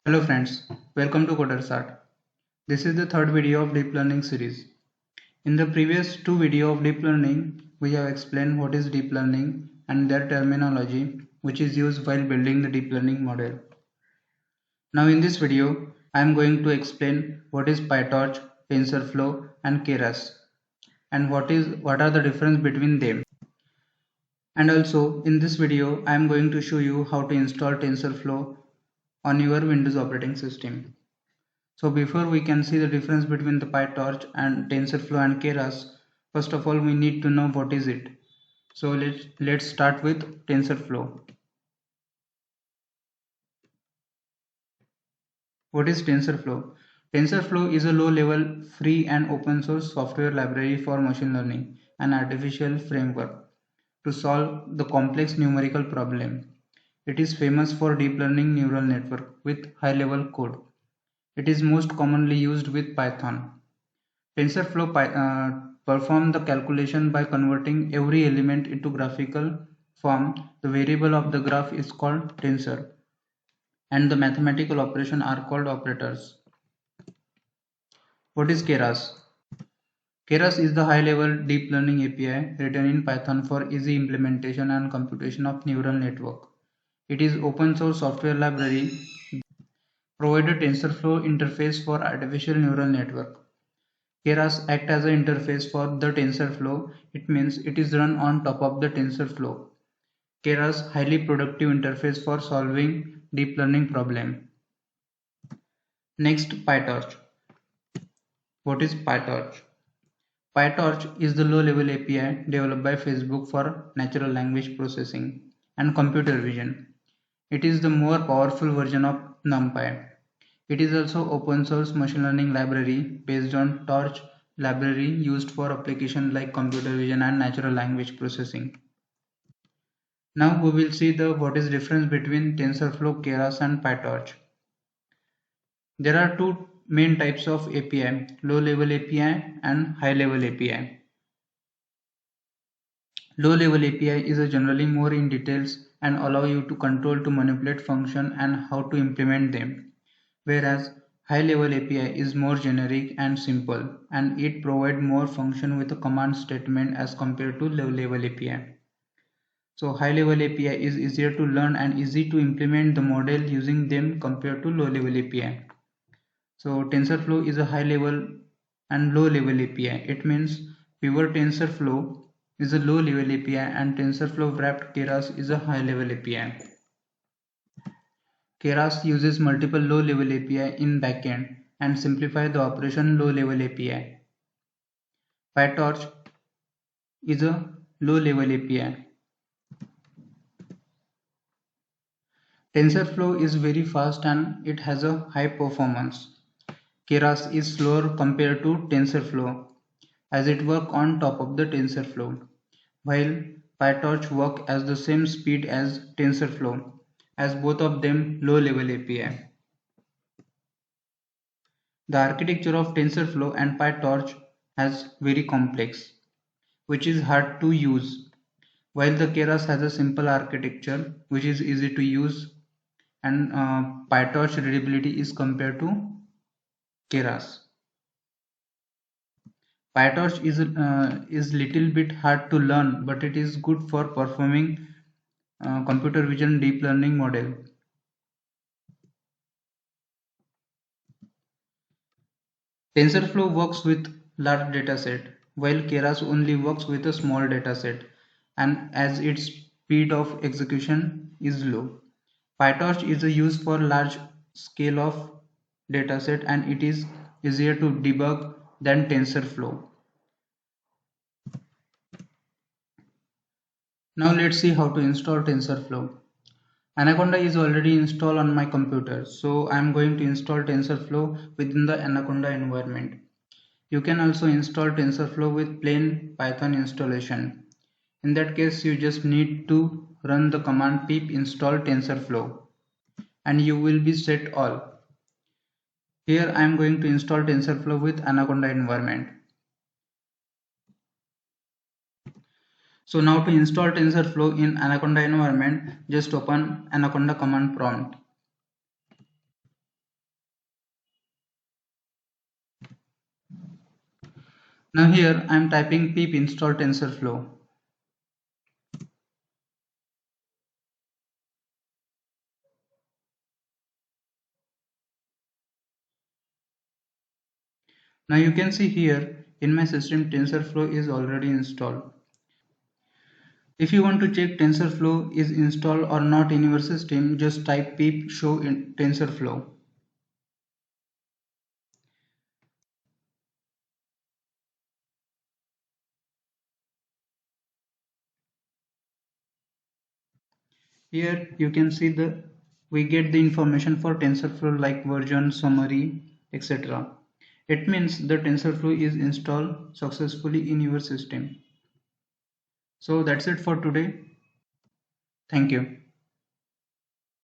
Hello friends, welcome to Codersarts. This is the third video of deep learning series. In the previous two videos of deep learning, we have explained what is deep learning and their terminology which is used while building the deep learning model. Now in this video, I am going to explain what is Pytorch, Tensorflow and keras and what are the difference between them. And also in this video, I am going to show you how to install Tensorflow on your Windows operating system. So before we can see the difference between the PyTorch and TensorFlow and keras, first of all we need to know what is it. So let's start with TensorFlow. What is TensorFlow? TensorFlow is a low-level, free and open-source software library for machine learning and artificial framework to solve the complex numerical problem. It is famous for deep learning neural network with high-level code. It is most commonly used with Python. TensorFlow performs the calculation by converting every element into graphical form. The variable of the graph is called tensor, and the mathematical operations are called operators. What is keras? Keras is the high-level deep learning API written in Python for easy implementation and computation of neural network. It is open-source software library provide a TensorFlow interface for artificial neural network. Keras act as an interface for the TensorFlow. It means it is run on top of the TensorFlow. Keras highly productive interface for solving deep learning problem. Next, Pytorch. What is Pytorch? Pytorch is the low-level API developed by Facebook for natural language processing and computer vision. It is the more powerful version of NumPy. It is also open source machine learning library based on Torch library used for applications like computer vision and natural language processing. Now we will see what is difference between TensorFlow, keras and Pytorch. There are two main types of API, low level API and high level API. Low level API is generally more in details and allow you to control to manipulate function and how to implement them. Whereas high level API is more generic and simple and it provides more function with a command statement as compared to low level API. So high level API is easier to learn and easy to implement the model using them compared to low level API. So TensorFlow is a high level and low level API. It means pure TensorFlow is a low level API and TensorFlow wrapped keras is a high level API. Keras uses multiple low level API in backend and simplify the operation low level API. Pytorch is a low level API. TensorFlow is very fast and it has a high performance. Keras is slower compared to TensorFlow as it works on top of the TensorFlow, while Pytorch works at the same speed as TensorFlow, as both of them low-level API. The architecture of TensorFlow and Pytorch is very complex, which is hard to use, while the keras has a simple architecture, which is easy to use, and Pytorch readability is compared to keras. Pytorch is little bit hard to learn, but it is good for performing computer vision deep learning model. TensorFlow works with large dataset, while keras only works with a small dataset, and as its speed of execution is low. Pytorch is used for large scale of dataset and it is easier to debug than TensorFlow. Now let's see how to install TensorFlow. Anaconda is already installed on my computer, so I am going to install TensorFlow within the Anaconda environment. You can also install TensorFlow with plain Python installation. In that case, you just need to run the command pip install TensorFlow and you will be set all. Here I am going to install TensorFlow with Anaconda environment. So now to install TensorFlow in Anaconda environment, just open Anaconda command prompt. Now here I am typing pip install TensorFlow. Now you can see here in my system TensorFlow is already installed. If you want to check TensorFlow is installed or not in your system, just type pip show in TensorFlow. Here you can see we get the information for TensorFlow like version, summary, etc. It means the TensorFlow is installed successfully in your system. So that's it for today. Thank you.